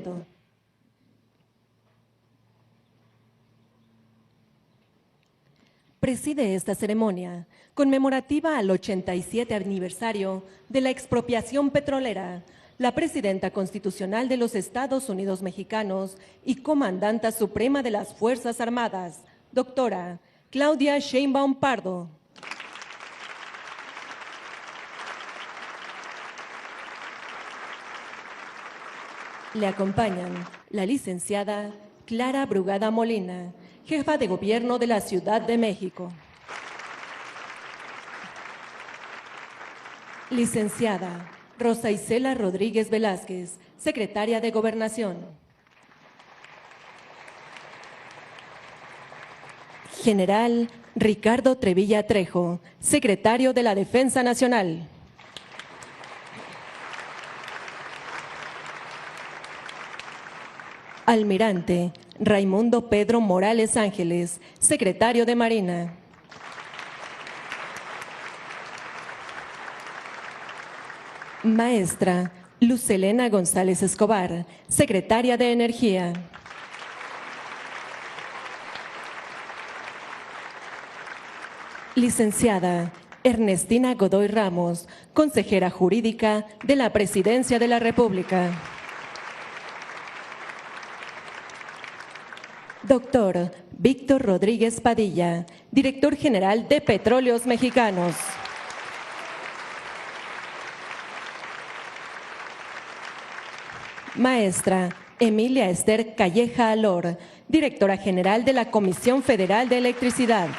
evento. Preside esta ceremonia, conmemorativa al 87 aniversario de la expropiación petrolera, la Presidenta Constitucional de los Estados Unidos Mexicanos y Comandanta Suprema de las Fuerzas Armadas, doctora Claudia Sheinbaum Pardo. Le acompañan la licenciada Clara Brugada Molina, jefa de Gobierno de la Ciudad de México. Licenciada Rosa Isela Rodríguez Velázquez, secretaria de Gobernación. General Ricardo Trevilla Trejo, secretario de la Defensa Nacional. Almirante Raimundo Pedro Morales Ángeles, secretario de Marina. Maestra Lucelena González Escobar, secretaria de Energía. Licenciada Ernestina Godoy Ramos, consejera jurídica de la Presidencia de la República. Doctor Víctor Rodríguez Padilla, director general de Petróleos Mexicanos. Maestra Emilia Esther Calleja Alor, directora general de la Comisión Federal de Electricidad.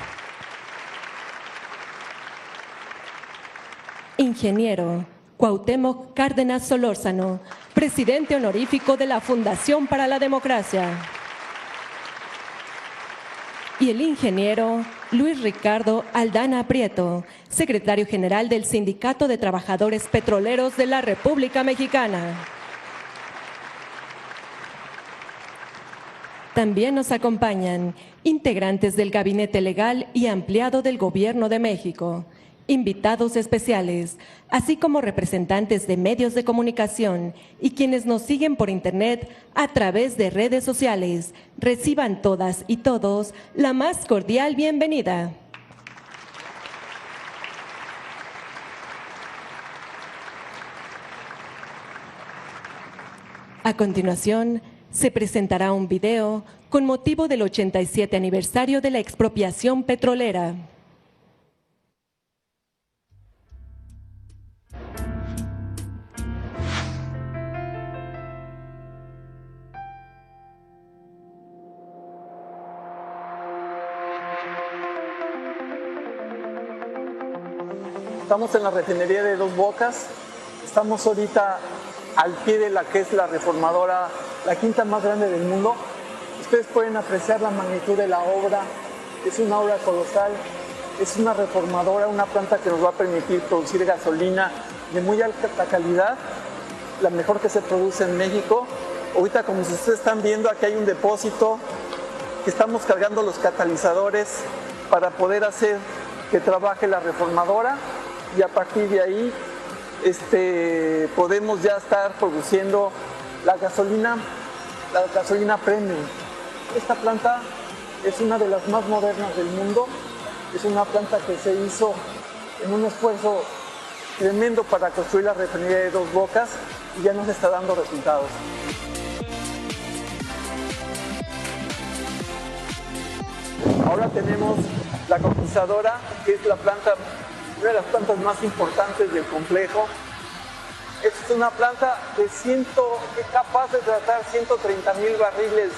Ingeniero Cuauhtémoc Cárdenas Solórzano, presidente honorífico de la Fundación para la Democracia. Y el ingeniero Luis Ricardo Aldana Prieto, secretario general del Sindicato de Trabajadores Petroleros de la República Mexicana. También nos acompañan integrantes del Gabinete Legal y Ampliado del Gobierno de México, invitados especiales, así como representantes de medios de comunicación y quienes nos siguen por Internet a través de redes sociales. Reciban todas y todos la más cordial bienvenida. A continuación, se presentará un video con motivo del 87 aniversario de la expropiación petrolera. Estamos en la refinería de Dos Bocas, estamos ahorita al pie de la que es la reformadora, la quinta más grande del mundo. Ustedes pueden apreciar la magnitud de la obra, es una obra colosal, es una reformadora, una planta que nos va a permitir producir gasolina de muy alta calidad, la mejor que se produce en México. Ahorita, como ustedes están viendo, aquí hay un depósito que estamos cargando los catalizadores para poder hacer que trabaje la reformadora, y a partir de ahí podemos ya estar produciendo la gasolina premium. Esta planta es una de las más modernas del mundo, es una planta que se hizo en un esfuerzo tremendo para construir la refinería de Dos Bocas y ya nos está dando resultados. Ahora tenemos la coquizadora, que es la planta, una de las plantas más importantes del complejo. Esta es una planta que es capaz de tratar 130,000 barriles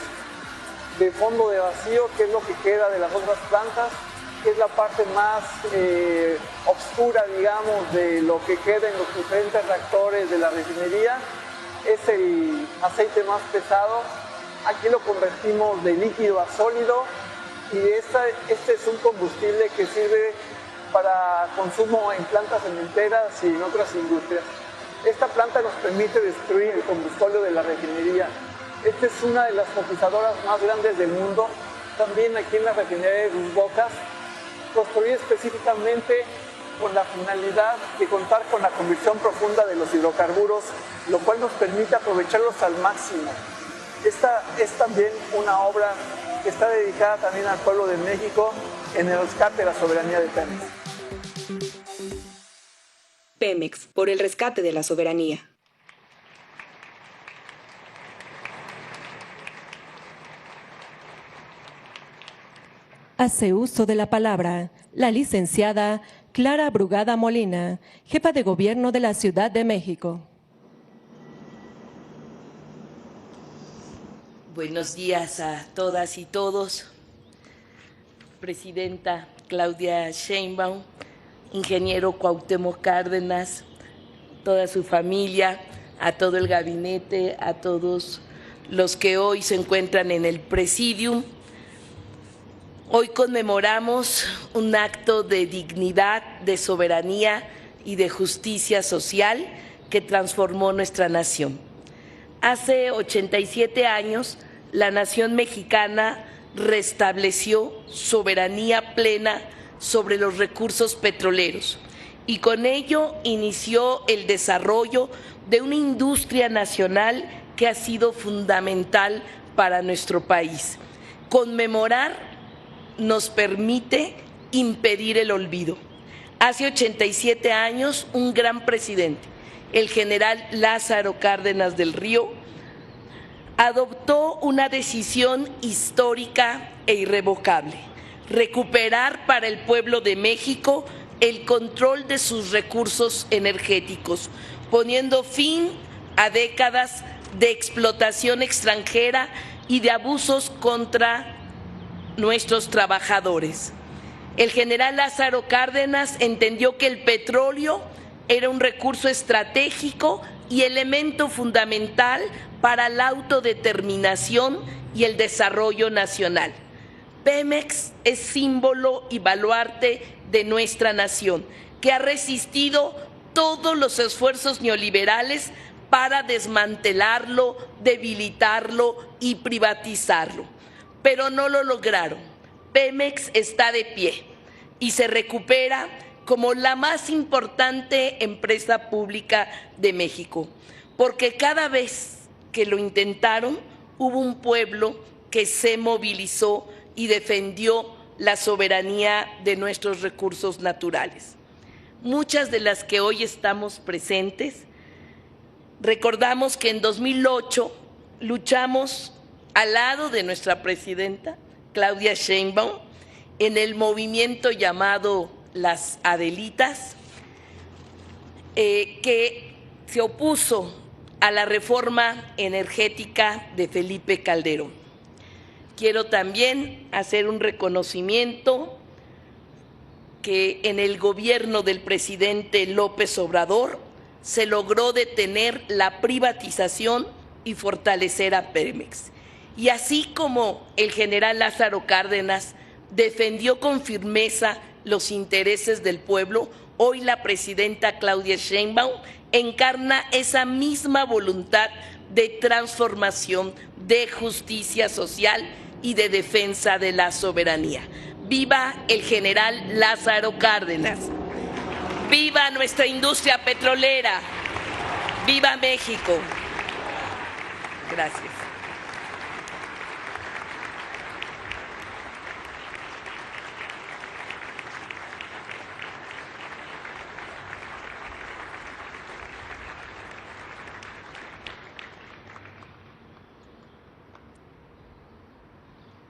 de fondo de vacío, que es lo que queda de las otras plantas, que es la parte más oscura, digamos, de lo que queda en los diferentes reactores de la refinería. Es el aceite más pesado. Aquí lo convertimos de líquido a sólido, y este es un combustible que sirve para consumo en plantas cementeras y en otras industrias. Esta planta nos permite destruir el combustible de la refinería. Esta es una de las coquizadoras más grandes del mundo. También aquí en la refinería de Dos Bocas construí específicamente con la finalidad de contar con la conversión profunda de los hidrocarburos, lo cual nos permite aprovecharlos al máximo. Esta es también una obra que está dedicada también al pueblo de México en el rescate de la soberanía de Pemex. Pemex, por el rescate de la soberanía. Hace uso de la palabra la licenciada Clara Brugada Molina, jefa de gobierno de la Ciudad de México. Buenos días a todas y todos. Presidenta Claudia Sheinbaum, ingeniero Cuauhtémoc Cárdenas, toda su familia, a todo el gabinete, a todos los que hoy se encuentran en el Presidium. Hoy conmemoramos un acto de dignidad, de soberanía y de justicia social que transformó nuestra nación. Hace 87 años, la nación mexicana restableció soberanía plena sobre los recursos petroleros y con ello inició el desarrollo de una industria nacional que ha sido fundamental para nuestro país. Conmemorar nos permite impedir el olvido. Hace 87 años, un gran presidente, el general Lázaro Cárdenas del Río, adoptó una decisión histórica e irrevocable: recuperar para el pueblo de México el control de sus recursos energéticos, poniendo fin a décadas de explotación extranjera y de abusos contra nuestros trabajadores. El general Lázaro Cárdenas entendió que el petróleo era un recurso estratégico y elemento fundamental para la autodeterminación y el desarrollo nacional. Pemex es símbolo y baluarte de nuestra nación, que ha resistido todos los esfuerzos neoliberales para desmantelarlo, debilitarlo y privatizarlo. Pero no lo lograron. Pemex está de pie y se recupera como la más importante empresa pública de México, porque cada vez que lo intentaron, hubo un pueblo que se movilizó y defendió la soberanía de nuestros recursos naturales. Muchas de las que hoy estamos presentes, recordamos que en 2008 luchamos al lado de nuestra presidenta, Claudia Sheinbaum, en el movimiento llamado Las Adelitas, que se opuso a la reforma energética de Felipe Calderón. Quiero también hacer un reconocimiento que en el gobierno del presidente López Obrador se logró detener la privatización y fortalecer a Pemex. Y así como el general Lázaro Cárdenas defendió con firmeza los intereses del pueblo, hoy la presidenta Claudia Sheinbaum encarna esa misma voluntad de transformación, de justicia social y de defensa de la soberanía. ¡Viva el general Lázaro Cárdenas! ¡Viva nuestra industria petrolera! ¡Viva México! Gracias.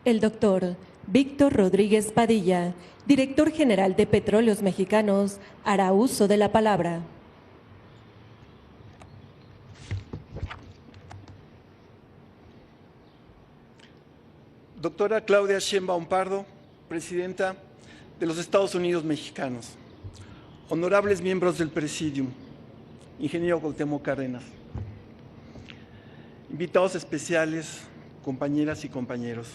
El doctor Víctor Rodríguez Padilla, director general de Petróleos Mexicanos, hará uso de la palabra. Doctora Claudia Sheinbaum Pardo, presidenta de los Estados Unidos Mexicanos, honorables miembros del Presidium, ingeniero Cuauhtémoc Cárdenas, invitados especiales, compañeras y compañeros.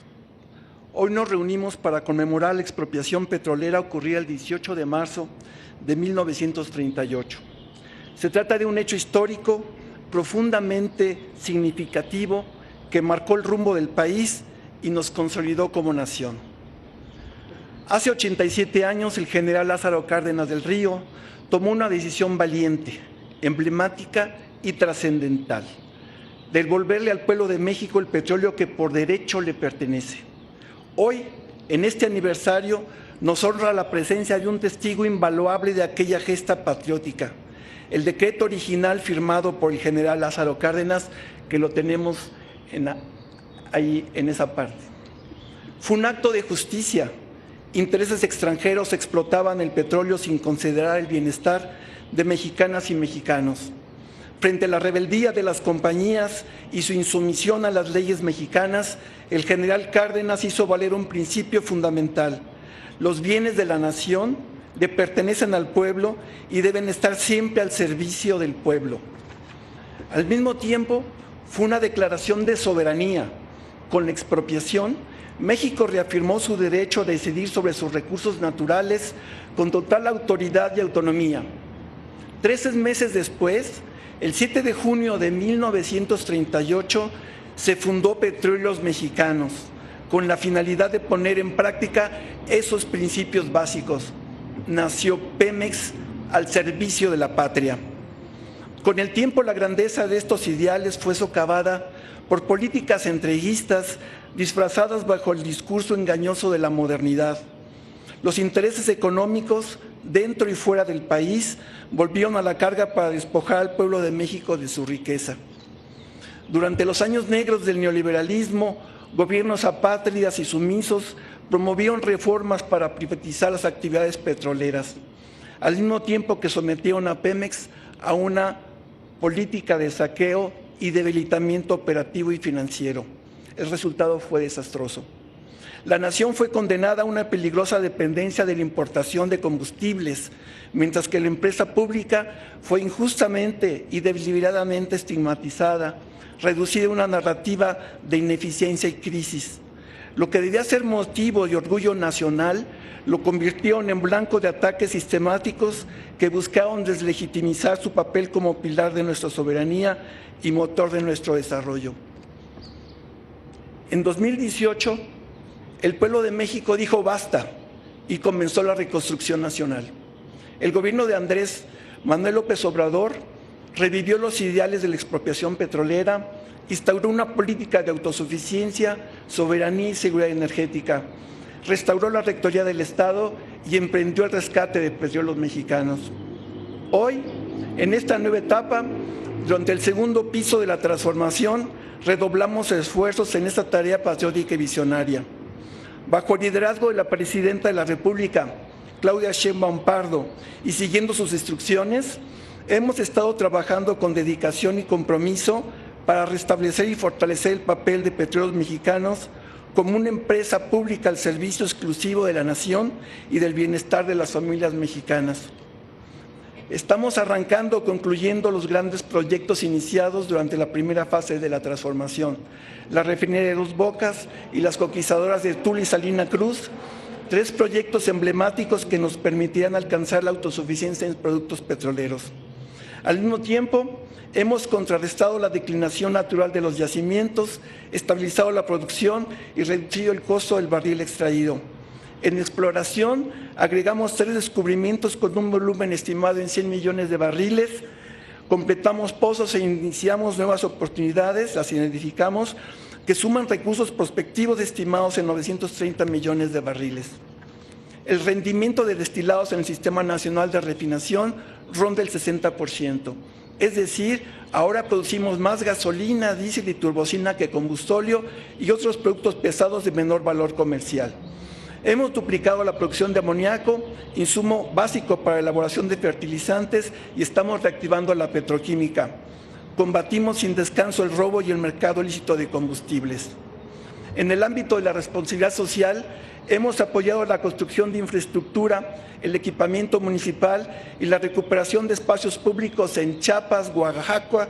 Hoy nos reunimos para conmemorar la expropiación petrolera ocurrida el 18 de marzo de 1938. Se trata de un hecho histórico profundamente significativo que marcó el rumbo del país y nos consolidó como nación. Hace 87 años, el general Lázaro Cárdenas del Río tomó una decisión valiente, emblemática y trascendental: devolverle al pueblo de México el petróleo que por derecho le pertenece. Hoy, en este aniversario, nos honra la presencia de un testigo invaluable de aquella gesta patriótica, el decreto original firmado por el general Lázaro Cárdenas, que lo tenemos ahí en esa parte. Fue un acto de justicia. Intereses extranjeros explotaban el petróleo sin considerar el bienestar de mexicanas y mexicanos. Frente a la rebeldía de las compañías y su insumisión a las leyes mexicanas, el general Cárdenas hizo valer un principio fundamental: los bienes de la nación le pertenecen al pueblo y deben estar siempre al servicio del pueblo. Al mismo tiempo, fue una declaración de soberanía. Con la expropiación, México reafirmó su derecho a decidir sobre sus recursos naturales con total autoridad y autonomía. 13 meses después, el 7 de junio de 1938, se fundó Petróleos Mexicanos, con la finalidad de poner en práctica esos principios básicos. Nació Pemex al servicio de la patria. Con el tiempo, la grandeza de estos ideales fue socavada por políticas entreguistas disfrazadas bajo el discurso engañoso de la modernidad. Los intereses económicos dentro y fuera del país volvieron a la carga para despojar al pueblo de México de su riqueza. Durante los años negros del neoliberalismo, gobiernos apátridas y sumisos promovieron reformas para privatizar las actividades petroleras, al mismo tiempo que sometieron a Pemex a una política de saqueo y debilitamiento operativo y financiero. El resultado fue desastroso. La nación fue condenada a una peligrosa dependencia de la importación de combustibles, mientras que la empresa pública fue injustamente y deliberadamente estigmatizada, reducida a una narrativa de ineficiencia y crisis. Lo que debía ser motivo de orgullo nacional lo convirtieron en blanco de ataques sistemáticos que buscaron deslegitimizar su papel como pilar de nuestra soberanía y motor de nuestro desarrollo. En 2018, el pueblo de México dijo basta y comenzó la reconstrucción nacional. El gobierno de Andrés Manuel López Obrador revivió los ideales de la expropiación petrolera, instauró una política de autosuficiencia, soberanía y seguridad energética, restauró la rectoría del Estado y emprendió el rescate de Petróleos Mexicanos. Hoy, en esta nueva etapa, durante el segundo piso de la transformación, redoblamos esfuerzos en esta tarea patriótica y visionaria. Bajo el liderazgo de la Presidenta de la República, Claudia Sheinbaum Pardo, y siguiendo sus instrucciones, hemos estado trabajando con dedicación y compromiso para restablecer y fortalecer el papel de Petróleos Mexicanos como una empresa pública al servicio exclusivo de la nación y del bienestar de las familias mexicanas. Estamos concluyendo los grandes proyectos iniciados durante la primera fase de la transformación: la refinería de Dos Bocas y las conquistadoras de Tula y Salina Cruz, 3 proyectos emblemáticos que nos permitirán alcanzar la autosuficiencia en productos petroleros. Al mismo tiempo, hemos contrarrestado la declinación natural de los yacimientos, estabilizado la producción y reducido el costo del barril extraído. En exploración, agregamos 3 descubrimientos con un volumen estimado en 100 millones de barriles, completamos pozos e iniciamos nuevas oportunidades, las identificamos, que suman recursos prospectivos estimados en 930 millones de barriles. El rendimiento de destilados en el Sistema Nacional de Refinación ronda el 60%. Es decir, ahora producimos más gasolina, diésel y turbocina que combustóleo y otros productos pesados de menor valor comercial. Hemos duplicado la producción de amoníaco, insumo básico para la elaboración de fertilizantes, y estamos reactivando la petroquímica. Combatimos sin descanso el robo y el mercado ilícito de combustibles. En el ámbito de la responsabilidad social, hemos apoyado la construcción de infraestructura, el equipamiento municipal y la recuperación de espacios públicos en Chiapas, Oaxaca,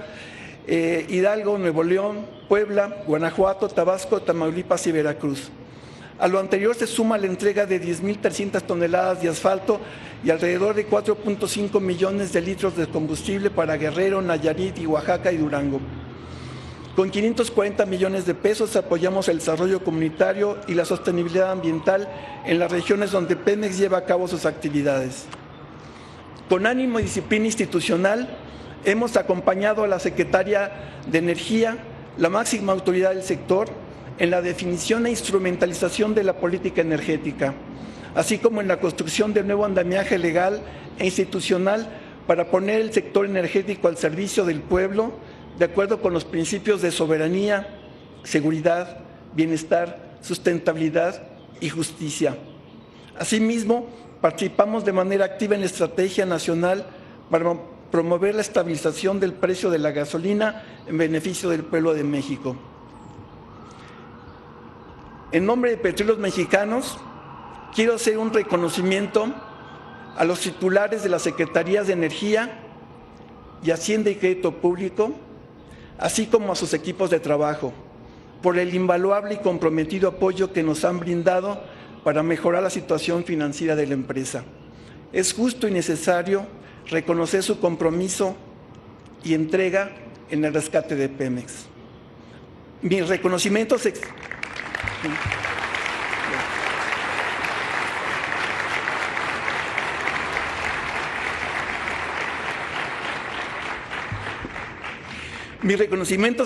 Hidalgo, Nuevo León, Puebla, Guanajuato, Tabasco, Tamaulipas y Veracruz. A lo anterior se suma la entrega de 10.300 toneladas de asfalto y alrededor de 4.5 millones de litros de combustible para Guerrero, Nayarit y Oaxaca y Durango. Con 540 millones de pesos apoyamos el desarrollo comunitario y la sostenibilidad ambiental en las regiones donde Pemex lleva a cabo sus actividades. Con ánimo y disciplina institucional, hemos acompañado a la Secretaria de Energía, la máxima autoridad del sector, en la definición e instrumentalización de la política energética, así como en la construcción de nuevo andamiaje legal e institucional para poner el sector energético al servicio del pueblo, de acuerdo con los principios de soberanía, seguridad, bienestar, sustentabilidad y justicia. Asimismo, participamos de manera activa en la estrategia nacional para promover la estabilización del precio de la gasolina en beneficio del pueblo de México. En nombre de Petróleos Mexicanos, quiero hacer un reconocimiento a los titulares de las Secretarías de Energía y Hacienda y Crédito Público, así como a sus equipos de trabajo, por el invaluable y comprometido apoyo que nos han brindado para mejorar la situación financiera de la empresa. Es justo y necesario reconocer su compromiso y entrega en el rescate de Pemex. Mis reconocimientos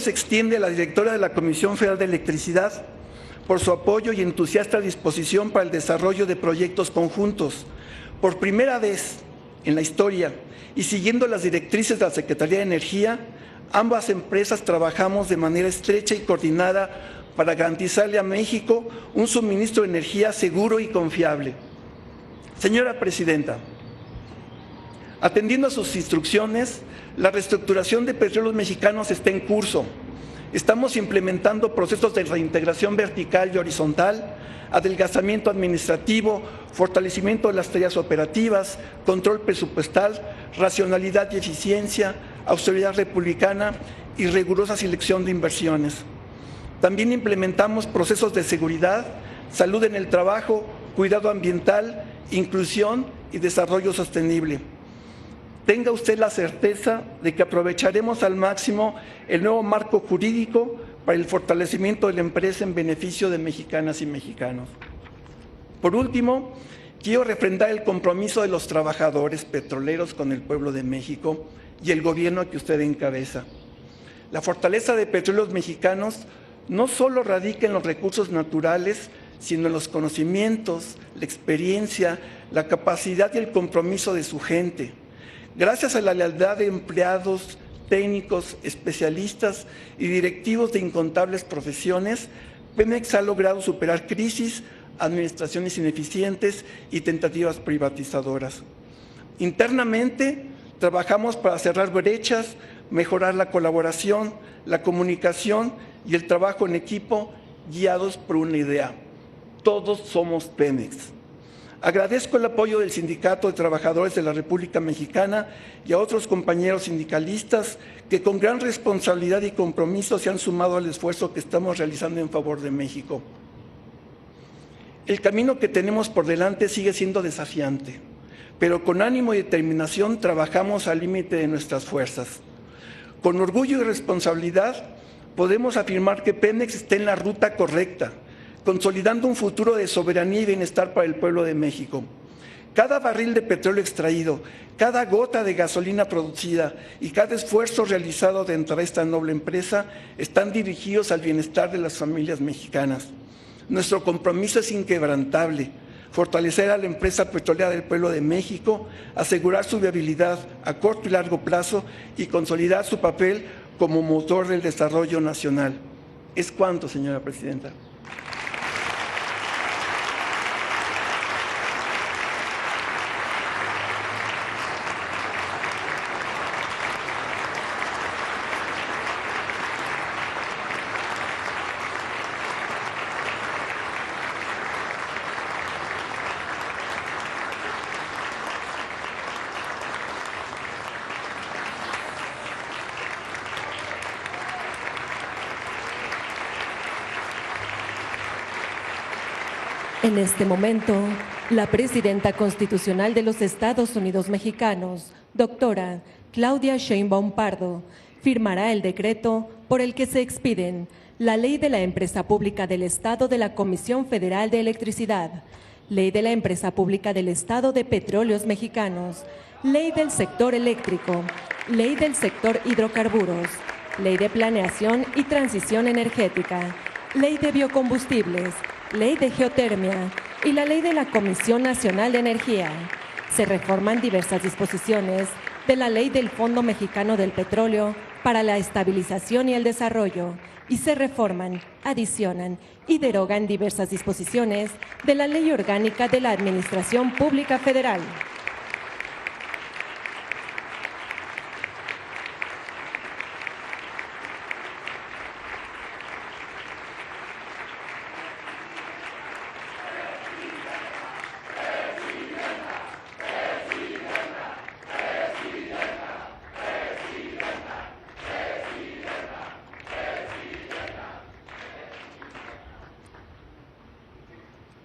se extiende a la directora de la Comisión Federal de Electricidad por su apoyo y entusiasta disposición para el desarrollo de proyectos conjuntos. Por primera vez en la historia y siguiendo las directrices de la Secretaría de Energía, ambas empresas trabajamos de manera estrecha y coordinada para garantizarle a México un suministro de energía seguro y confiable. Señora Presidenta, atendiendo a sus instrucciones, la reestructuración de Petróleos Mexicanos está en curso. Estamos implementando procesos de reintegración vertical y horizontal, adelgazamiento administrativo, fortalecimiento de las tareas operativas, control presupuestal, racionalidad y eficiencia, austeridad republicana y rigurosa selección de inversiones. También implementamos procesos de seguridad, salud en el trabajo, cuidado ambiental, inclusión y desarrollo sostenible. Tenga usted la certeza de que aprovecharemos al máximo el nuevo marco jurídico para el fortalecimiento de la empresa en beneficio de mexicanas y mexicanos. Por último, quiero refrendar el compromiso de los trabajadores petroleros con el pueblo de México y el gobierno que usted encabeza. La fortaleza de Petróleos Mexicanos no solo radica en los recursos naturales, sino en los conocimientos, la experiencia, la capacidad y el compromiso de su gente. Gracias a la lealtad de empleados, técnicos, especialistas y directivos de incontables profesiones, Pemex ha logrado superar crisis, administraciones ineficientes y tentativas privatizadoras. Internamente, trabajamos para cerrar brechas, mejorar la colaboración, la comunicación y el trabajo en equipo guiados por una idea. Todos somos Pemex. Agradezco el apoyo del Sindicato de Trabajadores de la República Mexicana y a otros compañeros sindicalistas que con gran responsabilidad y compromiso se han sumado al esfuerzo que estamos realizando en favor de México. El camino que tenemos por delante sigue siendo desafiante, pero con ánimo y determinación trabajamos al límite de nuestras fuerzas. Con orgullo y responsabilidad podemos afirmar que Pemex está en la ruta correcta, consolidando un futuro de soberanía y bienestar para el pueblo de México. Cada barril de petróleo extraído, cada gota de gasolina producida y cada esfuerzo realizado dentro de esta noble empresa están dirigidos al bienestar de las familias mexicanas. Nuestro compromiso es inquebrantable: fortalecer a la empresa petrolera del pueblo de México, asegurar su viabilidad a corto y largo plazo y consolidar su papel como motor del desarrollo nacional. ¿Es cuánto, señora Presidenta? En este momento, la presidenta constitucional de los Estados Unidos Mexicanos, doctora Claudia Sheinbaum Pardo, firmará el decreto por el que se expiden la Ley de la Empresa Pública del Estado de la Comisión Federal de Electricidad, Ley de la Empresa Pública del Estado de Petróleos Mexicanos, Ley del Sector Eléctrico, Ley del Sector Hidrocarburos, Ley de Planeación y Transición Energética, Ley de Biocombustibles, Ley de Geotermia y la Ley de la Comisión Nacional de Energía. Se reforman diversas disposiciones de la Ley del Fondo Mexicano del Petróleo para la Estabilización y el Desarrollo y se reforman, adicionan y derogan diversas disposiciones de la Ley Orgánica de la Administración Pública Federal.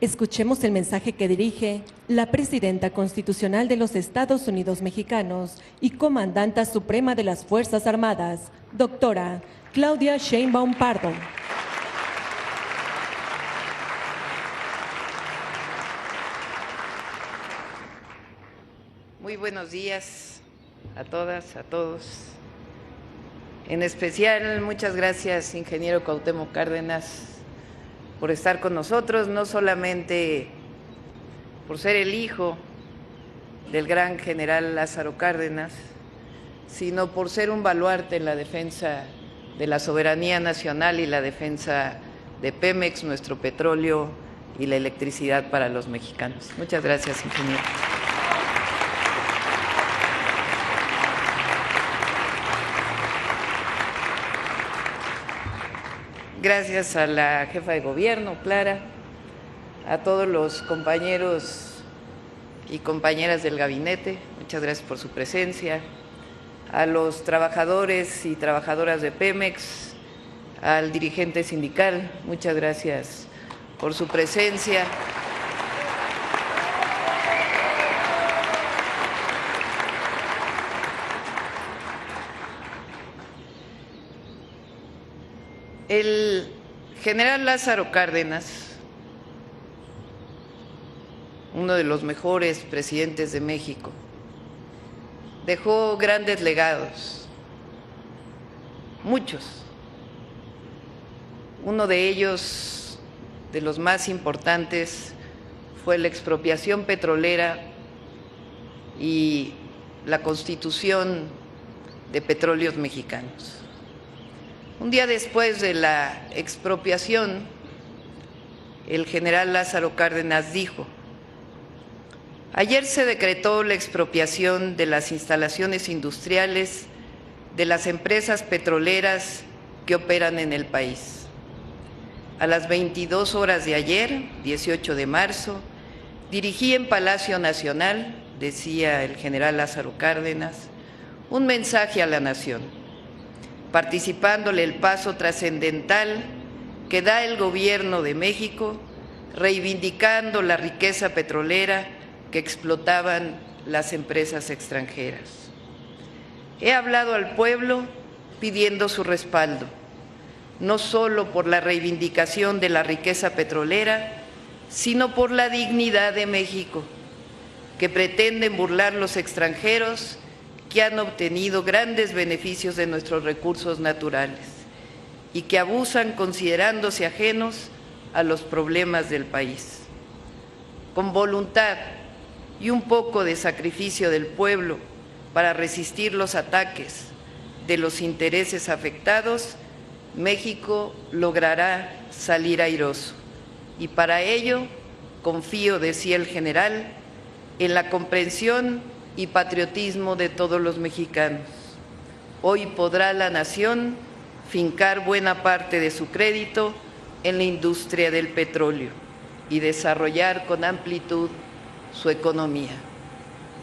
Escuchemos el mensaje que dirige la Presidenta Constitucional de los Estados Unidos Mexicanos y Comandanta Suprema de las Fuerzas Armadas, doctora Claudia Sheinbaum Pardo. Muy buenos días a todas, a todos. En especial, muchas gracias, ingeniero Cuauhtémoc Cárdenas, por estar con nosotros, no solamente por ser el hijo del gran general Lázaro Cárdenas, sino por ser un baluarte en la defensa de la soberanía nacional y la defensa de Pemex, nuestro petróleo y la electricidad para los mexicanos. Muchas gracias, ingeniero. Gracias a la jefa de gobierno, Clara, a todos los compañeros y compañeras del gabinete, muchas gracias por su presencia, a los trabajadores y trabajadoras de Pemex, al dirigente sindical, muchas gracias por su presencia. El general Lázaro Cárdenas, uno de los mejores presidentes de México, dejó grandes legados, muchos. Uno de ellos, de los más importantes, fue la expropiación petrolera y la constitución de Petróleos Mexicanos. Un día después de la expropiación, el general Lázaro Cárdenas dijo: ayer se decretó la expropiación de las instalaciones industriales de las empresas petroleras que operan en el país. A las 22 horas de ayer, 18 de marzo, dirigí en Palacio Nacional, decía el general Lázaro Cárdenas, un mensaje a la nación, participándole el paso trascendental que da el Gobierno de México, reivindicando la riqueza petrolera que explotaban las empresas extranjeras. He hablado al pueblo pidiendo su respaldo, no solo por la reivindicación de la riqueza petrolera, sino por la dignidad de México, que pretenden burlar los extranjeros que han obtenido grandes beneficios de nuestros recursos naturales y que abusan considerándose ajenos a los problemas del país. Con voluntad y un poco de sacrificio del pueblo para resistir los ataques de los intereses afectados, México logrará salir airoso. Y para ello confío, decía el general, en la comprensión y patriotismo de todos los mexicanos. Hoy podrá la nación fincar buena parte de su crédito en la industria del petróleo y desarrollar con amplitud su economía.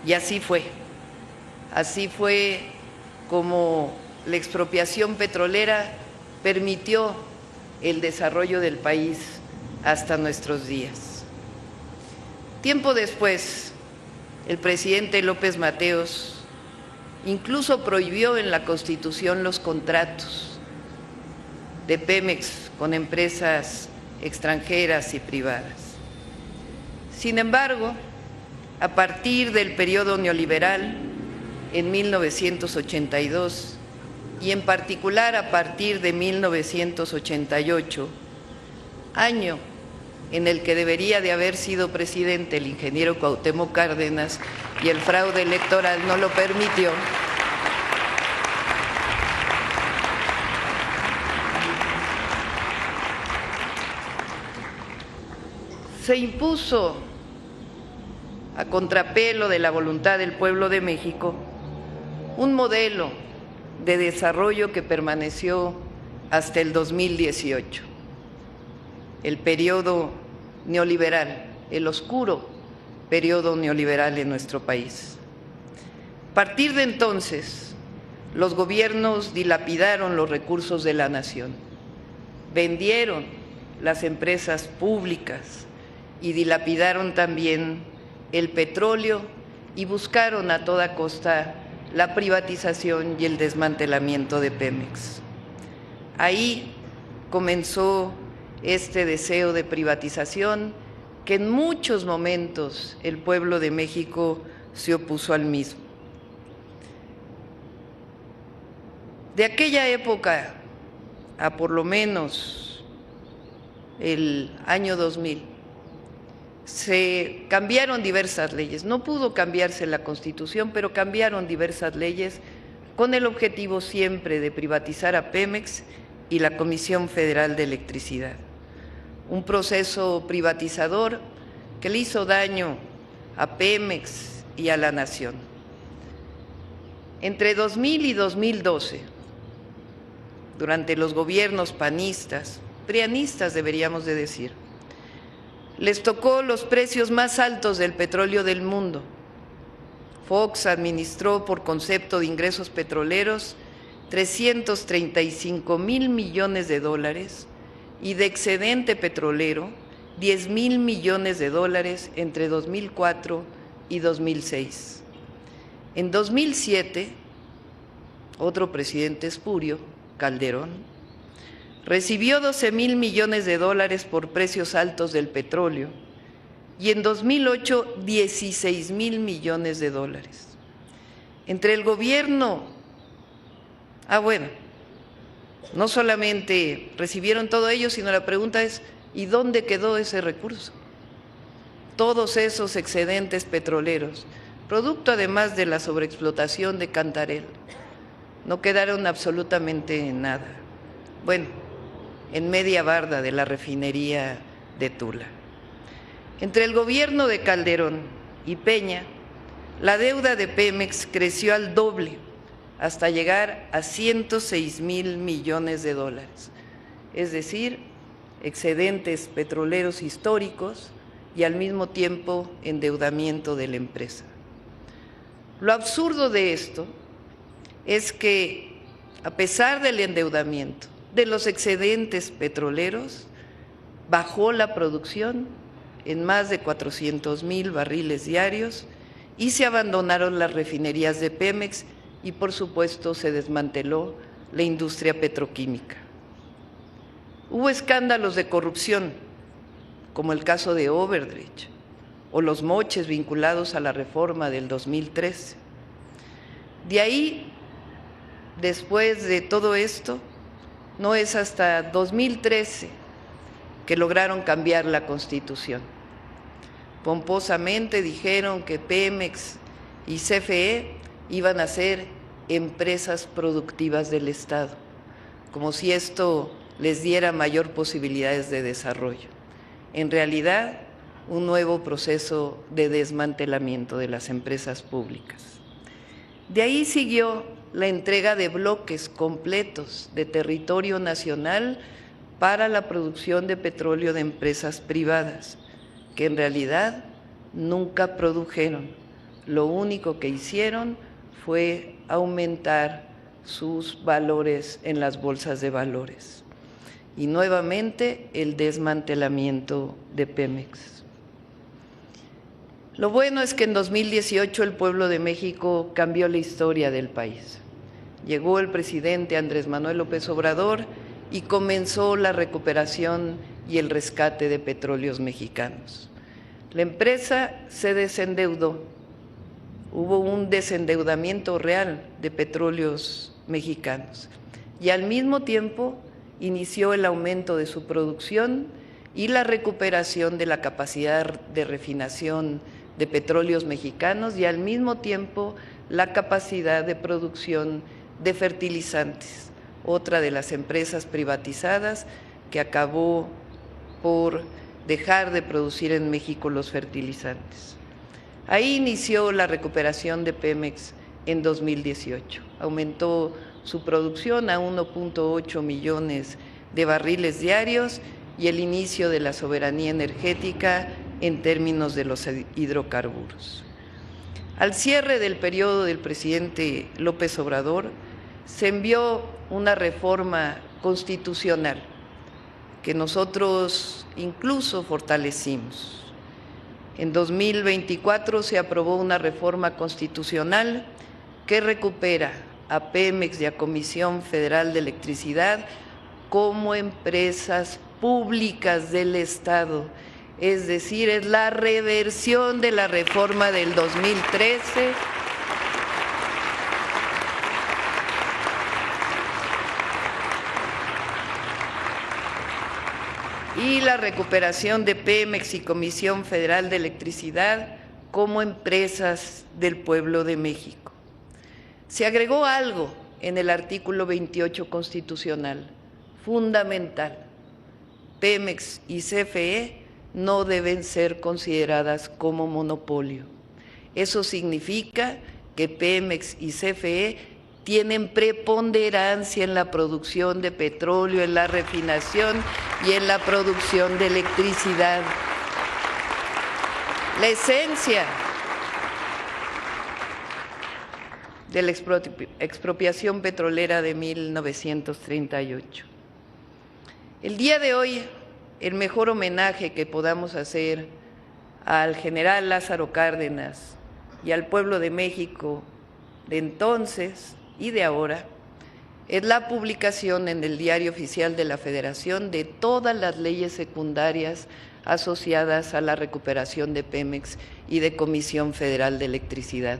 Y así fue como la expropiación petrolera permitió el desarrollo del país hasta nuestros días. Tiempo después, el presidente López Mateos incluso prohibió en la Constitución los contratos de Pemex con empresas extranjeras y privadas. Sin embargo, a partir del periodo neoliberal, en 1982, y en particular a partir de 1988, año en el que debería de haber sido presidente el ingeniero Cuauhtémoc Cárdenas y el fraude electoral no lo permitió, se impuso a contrapelo de la voluntad del pueblo de México un modelo de desarrollo que permaneció hasta el 2018, el periodo neoliberal, el oscuro periodo neoliberal en nuestro país. A partir de entonces, los gobiernos dilapidaron los recursos de la nación, vendieron las empresas públicas y dilapidaron también el petróleo y buscaron a toda costa la privatización y el desmantelamiento de Pemex. Ahí comenzó este deseo de privatización que en muchos momentos el pueblo de México se opuso al mismo. De aquella época a por lo menos el año 2000, se cambiaron diversas leyes. No pudo cambiarse la Constitución, pero cambiaron diversas leyes con el objetivo siempre de privatizar a Pemex y la Comisión Federal de Electricidad. Un proceso privatizador que le hizo daño a Pemex y a la nación. Entre 2000 y 2012, durante los gobiernos panistas, prianistas deberíamos de decir, les tocó los precios más altos del petróleo del mundo. Fox administró por concepto de ingresos petroleros 335,000 millones de dólares y de excedente petrolero 10,000 millones de dólares entre 2004 y 2006. En 2007, otro presidente espurio, Calderón, recibió 12,000 millones de dólares por precios altos del petróleo y en 2008 16,000 millones de dólares. Entre el gobierno, no solamente recibieron todo ello, sino la pregunta es, ¿y dónde quedó ese recurso? Todos esos excedentes petroleros, producto además de la sobreexplotación de Cantarell, no quedaron absolutamente en nada. En media barda de la refinería de Tula. Entre el gobierno de Calderón y Peña, la deuda de Pemex creció al doble, hasta llegar a 106,000 millones de dólares, es decir, excedentes petroleros históricos y al mismo tiempo endeudamiento de la empresa. Lo absurdo de esto es que, a pesar del endeudamiento, de los excedentes petroleros, bajó la producción en más de 400,000 barriles diarios y se abandonaron las refinerías de Pemex y, por supuesto, se desmanteló la industria petroquímica. Hubo escándalos de corrupción, como el caso de Overdrecht o los moches vinculados a la reforma del 2013. De ahí, después de todo esto, no es hasta 2013 que lograron cambiar la Constitución. Pomposamente dijeron que Pemex y CFE iban a ser empresas productivas del Estado, como si esto les diera mayor posibilidades de desarrollo. En realidad, un nuevo proceso de desmantelamiento de las empresas públicas. De ahí siguió la entrega de bloques completos de territorio nacional para la producción de petróleo de empresas privadas, que en realidad nunca produjeron. Lo único que hicieron fue aumentar sus valores en las bolsas de valores. Y nuevamente el desmantelamiento de Pemex. Lo bueno es que en 2018 el pueblo de México cambió la historia del país. Llegó el presidente Andrés Manuel López Obrador y comenzó la recuperación y el rescate de Petróleos Mexicanos. La empresa se desendeudó, hubo un desendeudamiento real de Petróleos Mexicanos y al mismo tiempo inició el aumento de su producción y la recuperación de la capacidad de refinación de Petróleos Mexicanos y al mismo tiempo la capacidad de producción de fertilizantes, otra de las empresas privatizadas que acabó por dejar de producir en México los fertilizantes. Ahí inició la recuperación de Pemex en 2018. Aumentó su producción a 1.8 millones de barriles diarios y el inicio de la soberanía energética en términos de los hidrocarburos. Al cierre del periodo del presidente López Obrador, se envió una reforma constitucional que nosotros incluso fortalecimos. En 2024 se aprobó una reforma constitucional que recupera a Pemex y a Comisión Federal de Electricidad como empresas públicas del Estado, es decir, es la reversión de la reforma del 2013 y la recuperación de Pemex y Comisión Federal de Electricidad como empresas del pueblo de México. Se agregó algo en el artículo 28 constitucional, fundamental. Pemex y CFE no deben ser consideradas como monopolio. Eso significa que Pemex y CFE tienen preponderancia en la producción de petróleo, en la refinación y en la producción de electricidad. La esencia de la expropiación petrolera de 1938. El día de hoy, el mejor homenaje que podamos hacer al general Lázaro Cárdenas y al pueblo de México de entonces y de ahora es la publicación en el Diario Oficial de la Federación de todas las leyes secundarias asociadas a la recuperación de Pemex y de Comisión Federal de Electricidad.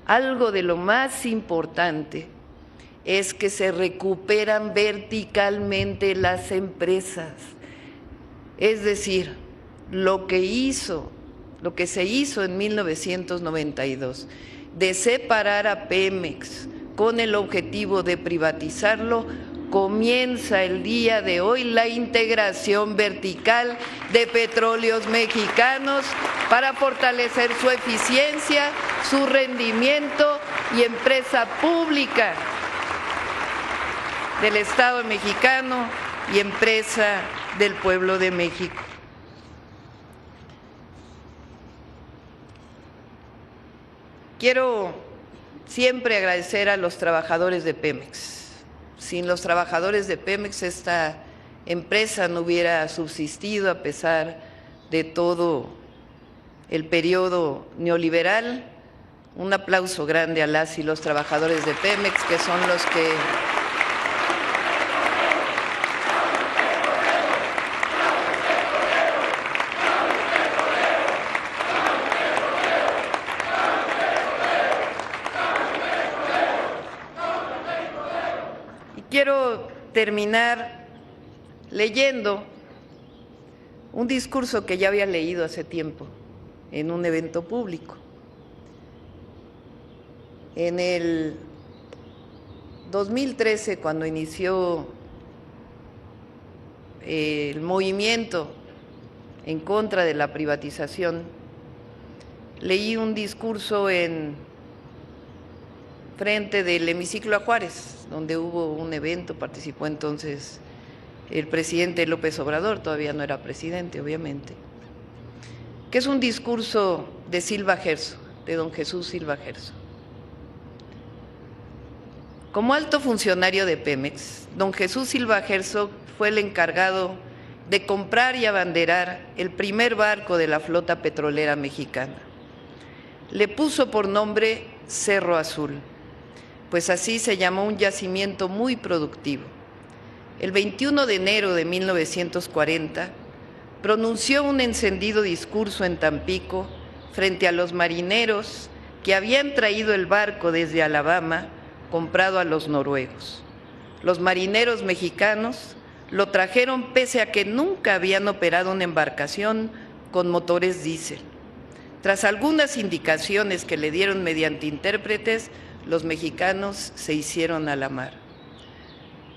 Algo de lo más importante es que se recuperan verticalmente las empresas, es decir, lo que se hizo en 1992 de separar a Pemex con el objetivo de privatizarlo, comienza el día de hoy la integración vertical de Petróleos Mexicanos para fortalecer su eficiencia, su rendimiento y empresa pública del Estado mexicano y empresa del pueblo de México. Quiero siempre agradecer a los trabajadores de Pemex. Sin los trabajadores de Pemex, esta empresa no hubiera subsistido a pesar de todo el periodo neoliberal. Un aplauso grande a las y los trabajadores de Pemex, que son los que quiero terminar leyendo un discurso que ya había leído hace tiempo en un evento público. En el 2013, cuando inició el movimiento en contra de la privatización, leí un discurso en frente del hemiciclo a Juárez, donde hubo un evento, participó entonces el presidente López Obrador, todavía no era presidente, obviamente, que es un discurso de Silva Gerso, de don Jesús Silva Gerso. Como alto funcionario de Pemex, don Jesús Silva Gerso fue el encargado de comprar y abanderar el primer barco de la flota petrolera mexicana, le puso por nombre Cerro Azul, pues así se llamó un yacimiento muy productivo. El 21 de enero de 1940, pronunció un encendido discurso en Tampico frente a los marineros que habían traído el barco desde Alabama, comprado a los noruegos. Los marineros mexicanos lo trajeron pese a que nunca habían operado una embarcación con motores diésel. Tras algunas indicaciones que le dieron mediante intérpretes, los mexicanos se hicieron a la mar.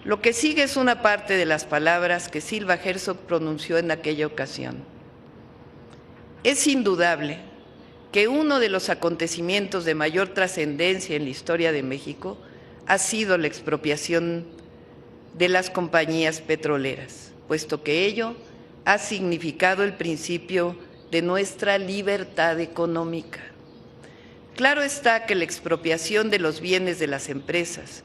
Lo que sigue es una parte de las palabras que Silva Herzog pronunció en aquella ocasión. Es indudable que uno de los acontecimientos de mayor trascendencia en la historia de México ha sido la expropiación de las compañías petroleras, puesto que ello ha significado el principio de nuestra libertad económica. Claro está que la expropiación de los bienes de las empresas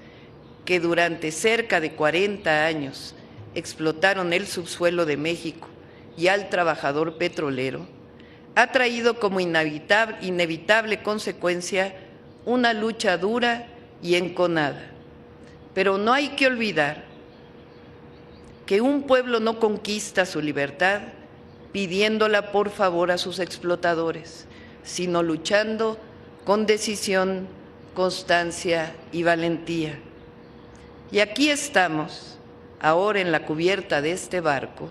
que durante cerca de 40 años explotaron el subsuelo de México y al trabajador petrolero, ha traído como inevitable consecuencia una lucha dura y enconada. Pero no hay que olvidar que un pueblo no conquista su libertad pidiéndola por favor a sus explotadores, sino luchando con decisión, constancia y valentía. Y aquí estamos, ahora en la cubierta de este barco,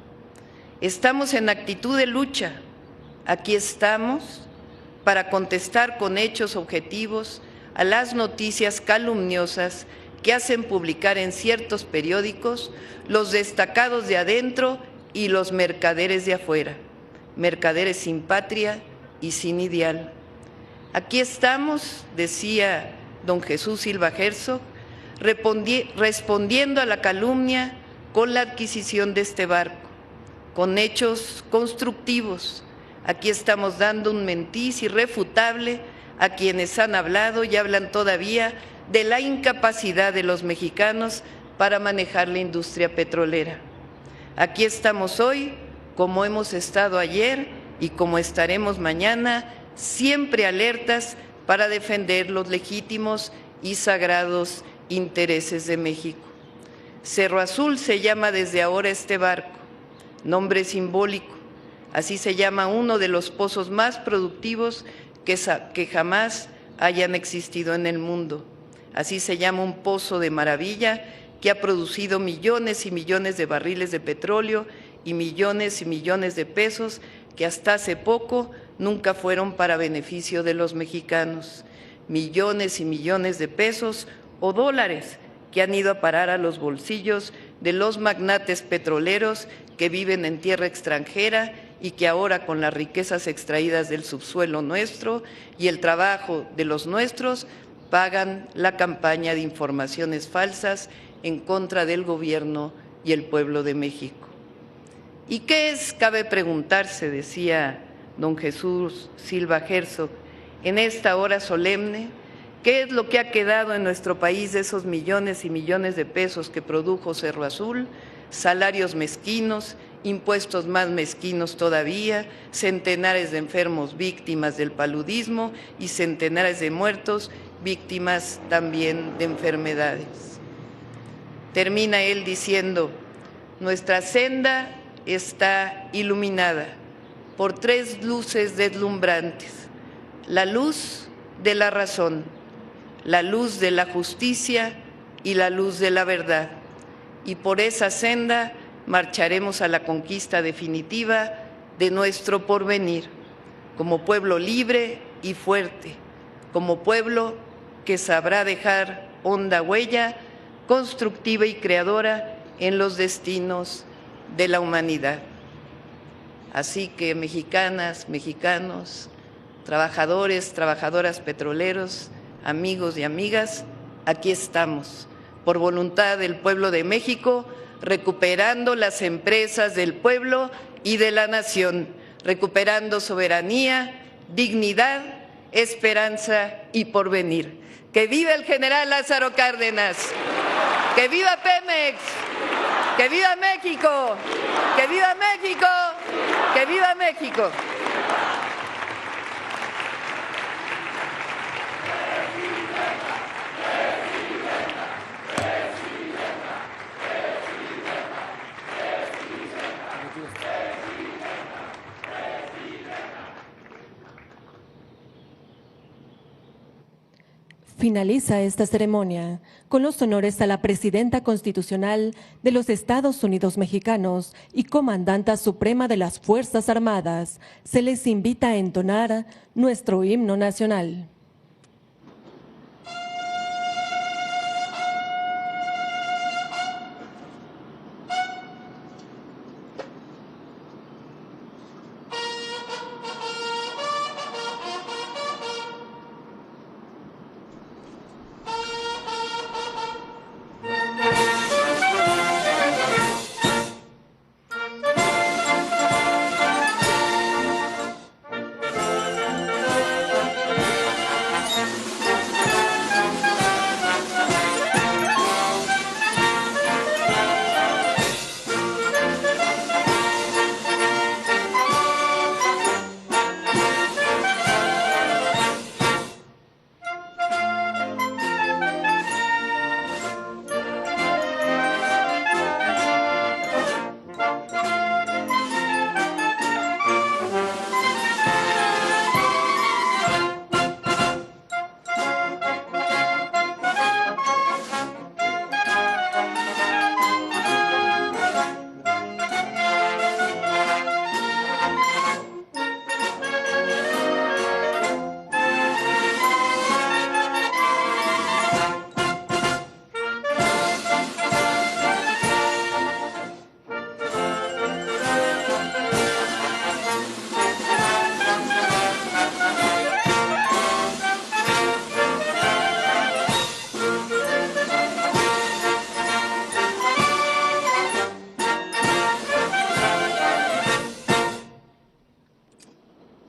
estamos en actitud de lucha. Aquí estamos para contestar con hechos objetivos a las noticias calumniosas que hacen publicar en ciertos periódicos los destacados de adentro y los mercaderes de afuera, mercaderes sin patria y sin ideal. Aquí estamos, decía don Jesús Silva Herzog, respondiendo a la calumnia con la adquisición de este barco, con hechos constructivos. Aquí estamos dando un mentiz irrefutable a quienes han hablado y hablan todavía de la incapacidad de los mexicanos para manejar la industria petrolera. Aquí estamos hoy, como hemos estado ayer y como estaremos mañana, siempre alertas para defender los legítimos y sagrados intereses de México. Cerro Azul se llama desde ahora este barco, nombre simbólico. Así se llama uno de los pozos más productivos que jamás hayan existido en el mundo. Así se llama un pozo de maravilla que ha producido millones y millones de barriles de petróleo y millones de pesos que hasta hace poco nunca fueron para beneficio de los mexicanos. Millones y millones de pesos o dólares que han ido a parar a los bolsillos de los magnates petroleros que viven en tierra extranjera y que ahora con las riquezas extraídas del subsuelo nuestro y el trabajo de los nuestros pagan la campaña de informaciones falsas en contra del gobierno y el pueblo de México. ¿Y qué es, cabe preguntarse, decía don Jesús Silva Herzog, en esta hora solemne, qué es lo que ha quedado en nuestro país de esos millones y millones de pesos que produjo Cerro Azul? Salarios mezquinos, impuestos más mezquinos todavía, centenares de enfermos víctimas del paludismo y centenares de muertos víctimas también de enfermedades. Termina él diciendo, nuestra senda está iluminada por tres luces deslumbrantes, la luz de la razón, la luz de la justicia y la luz de la verdad. Y por esa senda marcharemos a la conquista definitiva de nuestro porvenir, como pueblo libre y fuerte, como pueblo que sabrá dejar honda huella constructiva y creadora en los destinos de la humanidad. Así que mexicanas, mexicanos, trabajadores, trabajadoras petroleros, amigos y amigas, aquí estamos, por voluntad del pueblo de México, recuperando las empresas del pueblo y de la nación, recuperando soberanía, dignidad, esperanza y porvenir. ¡Que viva el general Lázaro Cárdenas! ¡Que viva Pemex! ¡Que viva México! ¡Que viva México! ¡Que viva México! Finaliza esta ceremonia con los honores a la Presidenta Constitucional de los Estados Unidos Mexicanos y Comandanta Suprema de las Fuerzas Armadas. Se les invita a entonar nuestro himno nacional.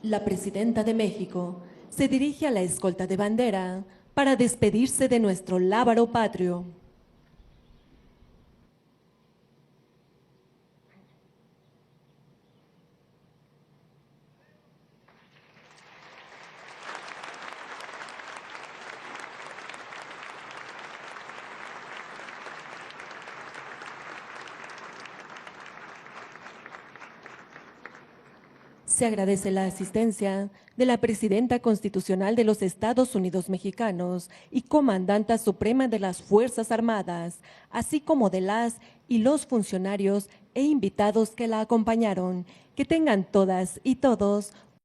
La Presidenta de México se dirige a la escolta de bandera para despedirse de nuestro lábaro patrio. Se agradece la asistencia de la Presidenta Constitucional de los Estados Unidos Mexicanos y Comandanta Suprema de las Fuerzas Armadas, así como de las y los funcionarios e invitados que la acompañaron. Que tengan todas y todos